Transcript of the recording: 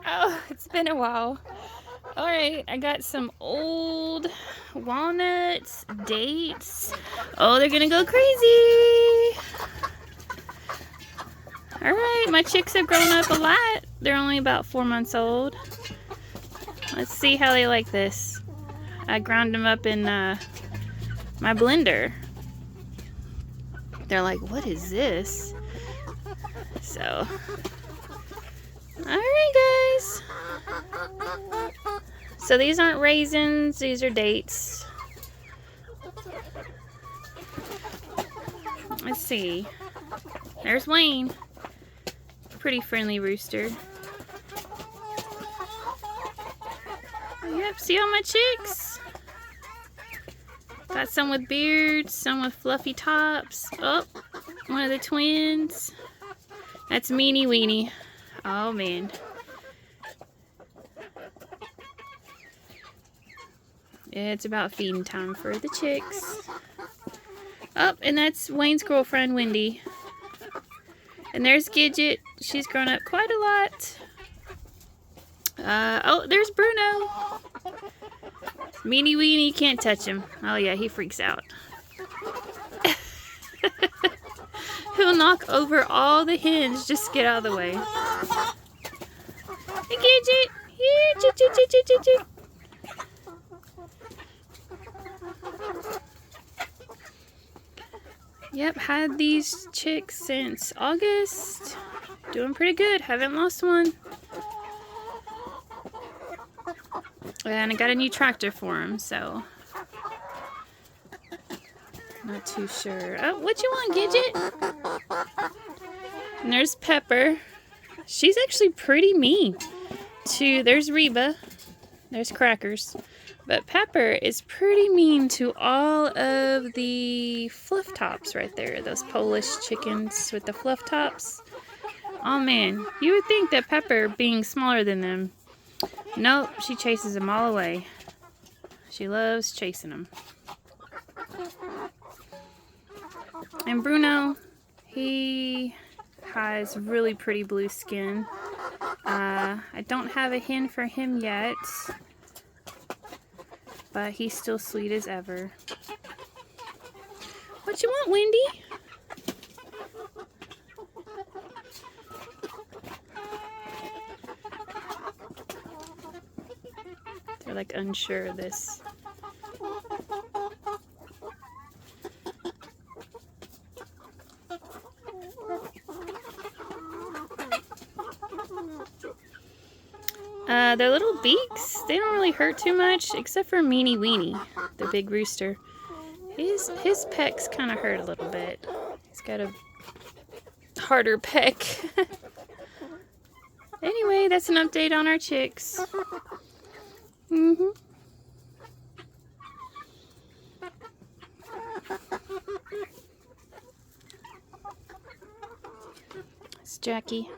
Oh, it's been a while. Alright, I got some old walnuts, dates. Oh, they're gonna go crazy. Alright, my chicks have grown up a lot. They're only about 4 months old. Let's see how they like this. I ground them up in my blender. They're like, what is this? So, alright guys. So these aren't raisins, these are dates. Let's see. There's Wayne. Pretty friendly rooster. Yep, see all my chicks? Got some with beards, some with fluffy tops. Oh, one of the twins. That's Meanie Weenie. Oh man. It's about feeding time for the chicks. Oh, and that's Wayne's girlfriend, Wendy. And there's Gidget. She's grown up quite a lot. Oh, there's Bruno. Meanie Weenie, can't touch him. Oh yeah, he freaks out. He'll knock over all the hens. Just get out of the way. Hey, Gidget. Here, chit, chit, chit, chit, chit, chit. Yep, had these chicks since August. Doing pretty good. Haven't lost one. And I got a new tractor for them, so not too sure. Oh, what you want, Gidget? And there's Pepper. She's actually pretty mean. There's Reba. There's Crackers. But Pepper is pretty mean to all of the fluff tops right there. Those Polish chickens with the fluff tops. Oh man, you would think that Pepper, being smaller than them, nope, she chases them all away. She loves chasing them. And Bruno, he has really pretty blue skin. I don't have a hen for him yet, but he's still sweet as ever. What you want, Wendy? They're like unsure of this. Their little beaks, they don't really hurt too much, except for Meanie Weenie, the big rooster. His pecs kind of hurt a little bit. He's got a harder peck. Anyway, that's an update on our chicks. It's Jackie.